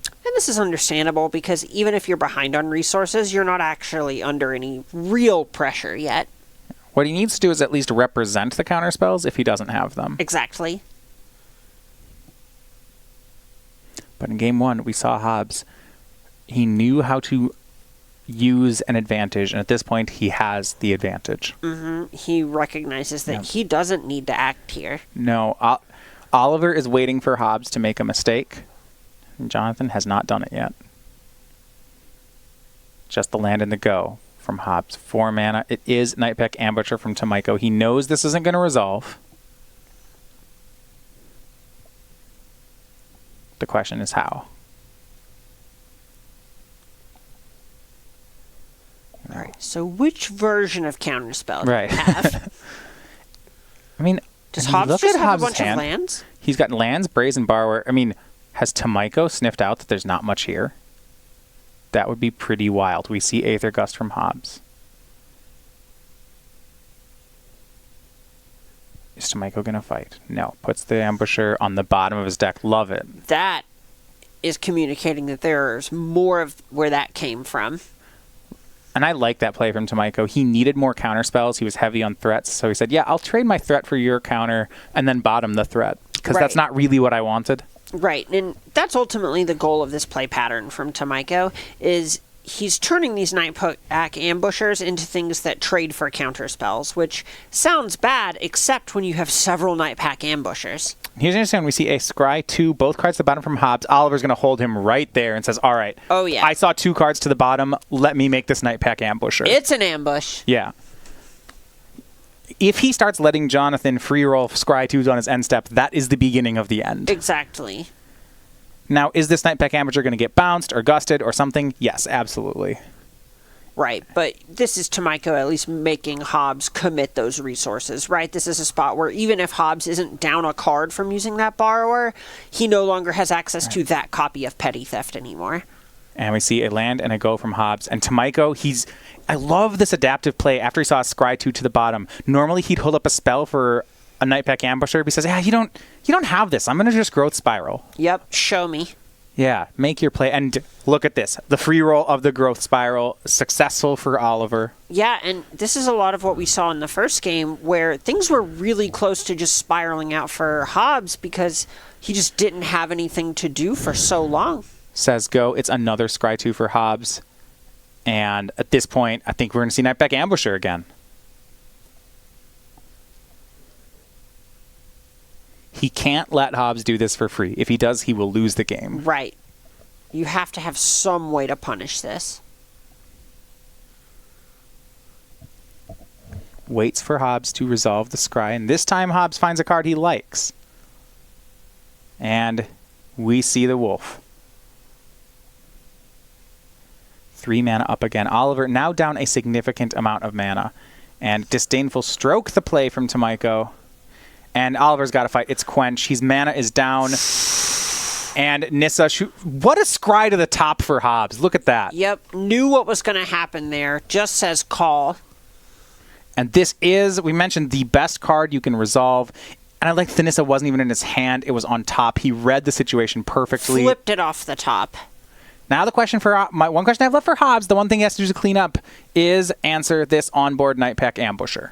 And this is understandable because even if you're behind on resources, you're not actually under any real pressure yet. What he needs to do is at least represent the counter spells if he doesn't have them. Exactly. But in game 1, we saw Hobbs. He knew how to use an advantage, and at this point, he has the advantage. Mm-hmm. He recognizes that he doesn't need to act here. No, Oliver is waiting for Hobbs to make a mistake. Jonathan has not done it yet. Just the land and the go from Hobbs. 4 mana. It is Nightpack Ambusher from Tomajko. He knows this isn't going to resolve. The question is how. All right. So which version of Counterspell do right. you have? I mean, does Hobbs just have a bunch of lands? He's got lands, Brazen Borrower. I mean, has Tomajko sniffed out that there's not much here? That would be pretty wild. We see Aether Gust from Hobbs. Is Tomajko going to fight? No. Puts the Ambusher on the bottom of his deck. Love it. That is communicating that there's more of where that came from. And I like that play from Tomajko. He needed more counter spells. He was heavy on threats. So he said, yeah, I'll trade my threat for your counter and then bottom the threat. Because that's not really what I wanted. Right. And that's ultimately the goal of this play pattern from Tomajko is he's turning these Nightpack Ambushers into things that trade for counter spells, which sounds bad, except when you have several Nightpack Ambushers. Here's interesting. We see a Scry 2, both cards to the bottom from Hobbs. Oliver's going to hold him right there and says, all right, oh yeah, I saw 2 cards to the bottom. Let me make this Nightpack Ambusher. It's an ambush. Yeah. If he starts letting Jonathan free roll Scry 2s on his end step, that is the beginning of the end. Exactly. Now, is this Nightpack Ambusher going to get bounced or gusted or something? Yes, absolutely. Right, but this is Tomajko at least making Hobbs commit those resources, right? This is a spot where even if Hobbs isn't down a card from using that borrower, he no longer has access to that copy of Petty Theft anymore. And we see a land and a go from Hobbs. And Tomajko, I love this adaptive play after he saw a Scry 2 to the bottom. Normally, he'd hold up a spell for a Nightpack Ambusher. He says, yeah, you don't have this. I'm going to just Growth Spiral. Yep, show me. Yeah, make your play. And look at this. The free roll of the Growth Spiral, successful for Oliver. Yeah, and this is a lot of what we saw in the first game where things were really close to just spiraling out for Hobbs because he just didn't have anything to do for so long. Says go. It's another Scry 2 for Hobbs. And at this point, I think we're going to see Nightpack Ambusher again. He can't let Hobbs do this for free. If he does, he will lose the game. Right. You have to have some way to punish this. Waits for Hobbs to resolve the Scry, and this time Hobbs finds a card he likes. And we see the Wolf. 3 mana up again. Oliver now down a significant amount of mana. And Disdainful Stroke the play from Tomajko. And Oliver's got to fight. It's Quench. His mana is down. And Nissa, what a Scry to the top for Hobbs. Look at that. Yep. Knew what was going to happen there. Just says call. And this is, we mentioned, the best card you can resolve. And I like the Nissa wasn't even in his hand. It was on top. He read the situation perfectly. Flipped it off the top. Now the question for one question I have left for Hobbs, the one thing he has to do to clean up, is answer this onboard Nightpack Ambusher.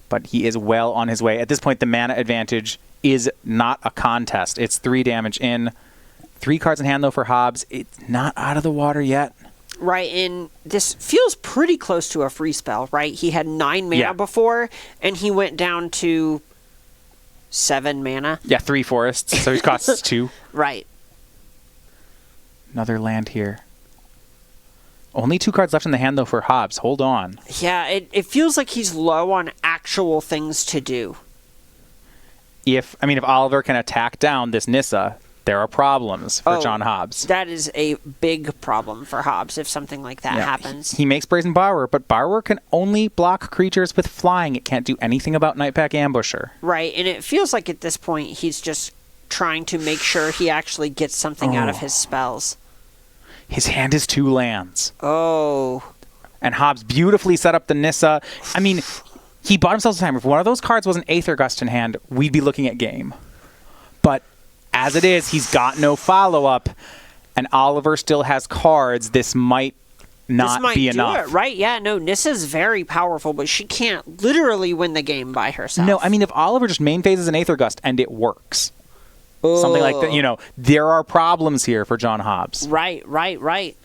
But he is well on his way. At this point, the mana advantage is not a contest. It's 3 damage in. 3 cards in hand, though, for Hobbs. It's not out of the water yet. Right, and this feels pretty close to a free spell, right? He had 9 mana before, and he went down to 7 mana. Yeah, 3 forests, so he costs 2. Right. Another land here. Only 2 cards left in the hand, though, for Hobbs. Hold on. Yeah, it feels like he's low on actual things to do. If Oliver can attack down this Nissa, there are problems for John Hobbs. That is a big problem for Hobbs if something like that happens. He makes Brazen Borrower, but Borrower can only block creatures with flying. It can't do anything about Nightpack Ambusher. Right, and it feels like at this point he's just trying to make sure he actually gets something out of his spells. His hand is 2 lands. Oh. And Hobbs beautifully set up the Nissa. I mean, he bought himself some time. If one of those cards was an Aether Gust in hand, we'd be looking at game. But as it is, he's got no follow-up, and Oliver still has cards. This might not be enough. It, right? Yeah, no, Nissa's very powerful, but she can't literally win the game by herself. No, I mean, if Oliver just main phases an Aether Gust and it works, something like that, there are problems here for John Hobbs. Right.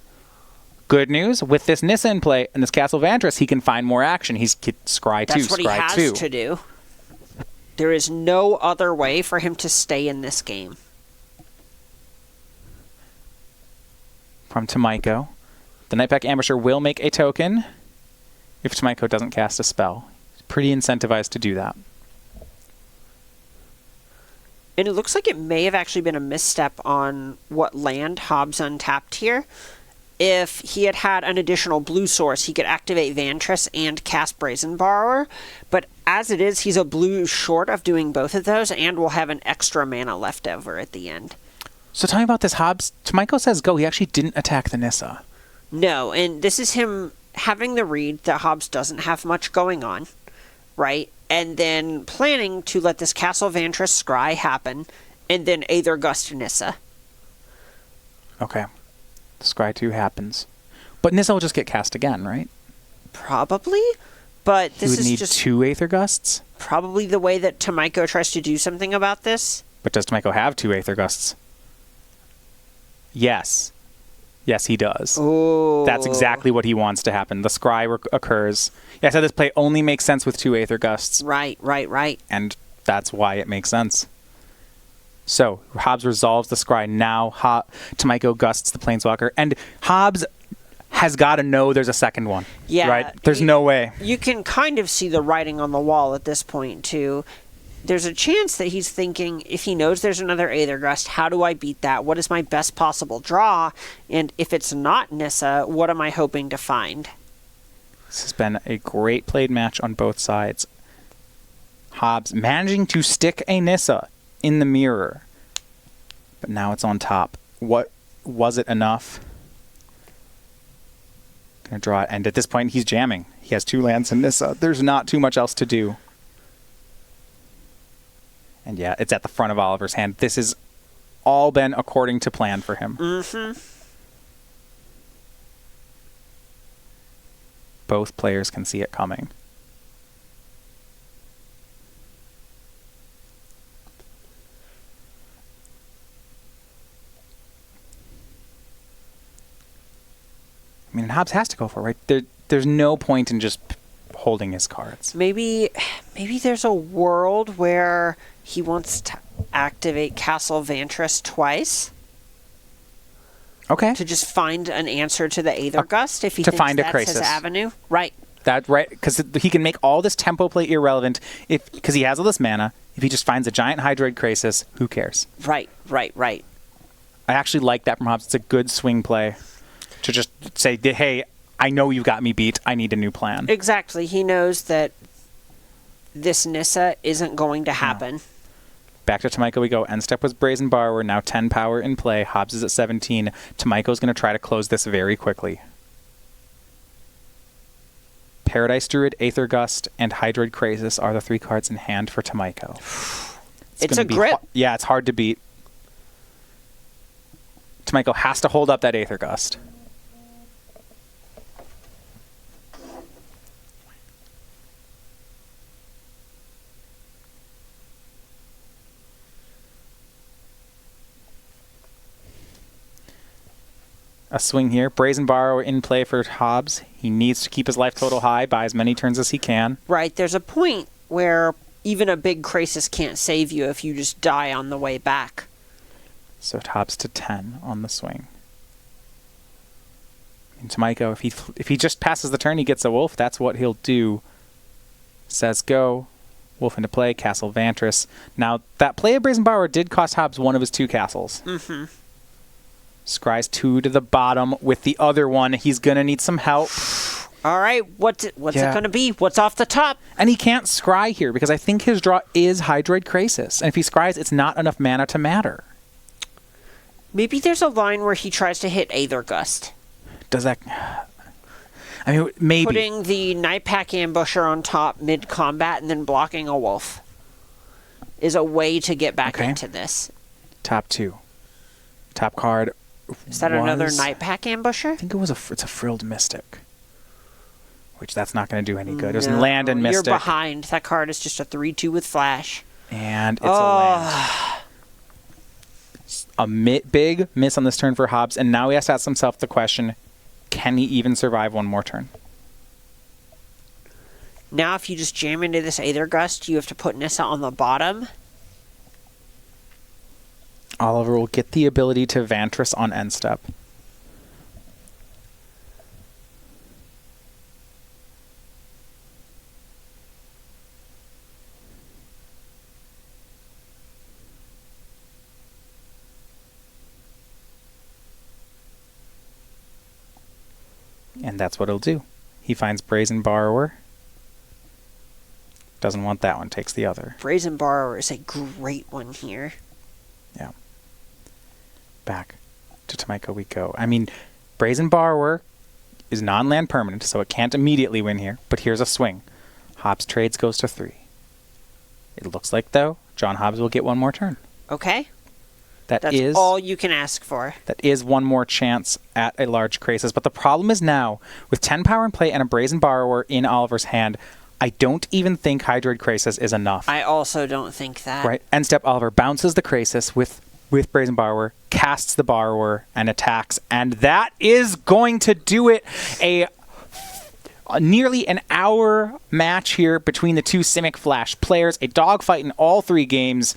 Good news, with this Nissa in play and this Castle Vantress, he can find more action. He's Scry 2, That's what he has to do. There is no other way for him to stay in this game. From Tomajko. The Nightpack Ambusher will make a token if Tomajko doesn't cast a spell. He's pretty incentivized to do that. And it looks like it may have actually been a misstep on what land Hobbs untapped here. If he had had an additional blue source, he could activate Vantress and cast Brazen Borrower. But as it is, he's a blue short of doing both of those and will have an extra mana left over at the end. So tell me about this, Hobbs. Tomajko says go. He actually didn't attack the Nissa. No, and this is him having the read that Hobbs doesn't have much going on, right? And then planning to let this Castle Vantress Scry happen, and then Aether Gust Nissa. Okay. Scry 2 happens. But Nissa will just get cast again, right? Probably, but this is just 2 Aether Gusts? Probably the way that Tomajko tries to do something about this. But does Tomajko have 2 Aether Gusts? Yes. Yes, he does. Oh. That's exactly what he wants to happen. The scry occurs. Yeah, I said this play only makes sense with 2 Aether Gusts. Right. And that's why it makes sense. So, Hobbs resolves the scry. Now, Tomajko gusts the Planeswalker. And Hobbs has got to know there's a second one. Yeah. Right? There's no way. You can kind of see the writing on the wall at this point, too. There's a chance that he's thinking, if he knows there's another Aether Gust, how do I beat that? What is my best possible draw? And if it's not Nissa, what am I hoping to find? This has been a great played match on both sides. Hobbs managing to stick a Nissa in the mirror. But now it's on top. What was it enough? Gonna draw it. And at this point, he's jamming. He has 2 lands in Nissa. There's not too much else to do. And yeah, it's at the front of Oliver's hand. This has all been according to plan for him. Mm-hmm. Both players can see it coming. I mean, Hobbs has to go for it, right? There's no point in just holding his cards. Maybe there's a world where he wants to activate Castle Vantress twice. Okay. To just find an answer to the Aether Gust if he to thinks find a that's crisis. his avenue. Right. That right, because he can make all this tempo play irrelevant because he has all this mana. If he just finds a giant Hydroid Krasis, who cares? Right. I actually like that from Hobbs. It's a good swing play to just say, hey, I know you got me beat. I need a new plan. Exactly. He knows that this Nissa isn't going to happen. No. Back to Tomajko we go. End step was Brazen Borrower. Now 10 power in play. Hobbs is at 17. Tomajko's going to try to close this very quickly. Paradise Druid, Aether Gust, and Hydroid Krasis are the 3 cards in hand for Tomajko. It's a grip. Yeah, it's hard to beat. Tomajko has to hold up that Aether Gust. A swing here. Brazen Borrower in play for Hobbs. He needs to keep his life total high by as many turns as he can. Right. There's a point where even a big Krasis can't save you if you just die on the way back. So it Hobbs to 10 on the swing. And Tomajko, if he just passes the turn, he gets a wolf. That's what he'll do. Says go. Wolf into play. Castle Vantress. Now, that play of Brazen Borrower did cost Hobbs one of his 2 castles. Mm-hmm. Scries 2 to the bottom with the other one. He's going to need some help. All right, what's it going to be? What's off the top? And he can't scry here because I think his draw is Hydroid Krasis. And if he scries, it's not enough mana to matter. Maybe there's a line where he tries to hit Aether Gust. Does that... I mean, maybe. Putting the Night Pack Ambusher on top mid-combat and then blocking a wolf is a way to get back into this. Top 2. Top card. Is that another Night Pack Ambusher? I think it's a Frilled Mystic. Which that's not going to do any good. There's land and Mystic. You're behind. That card is just a 3/2 with flash. And it's a land. A big miss on this turn for Hobbs, and now he has to ask himself the question, can he even survive one more turn? Now if you just jam into this Aether Gust, you have to put Nissa on the bottom. Oliver will get the ability to Vantress on end step. And that's what he'll do. He finds Brazen Borrower. Doesn't want that one, takes the other. Brazen Borrower is a great one here. Yeah. Back to Tomajko we go. I mean, Brazen Borrower is non-land permanent, so it can't immediately win here, but here's a swing. Hobbs trades goes to 3. It looks like, though, John Hobbs will get one more turn. Okay. That's all you can ask for. That is one more chance at a large Krasis. But the problem is now, with 10 power in play and a Brazen Borrower in Oliver's hand, I don't even think Hydroid Krasis is enough. I also don't think that. Right. End step, Oliver bounces the Krasis with with Brazen Borrower, casts the Borrower, and attacks. And that is going to do it. A nearly an hour match here between the two Simic Flash players. A dogfight in all three games.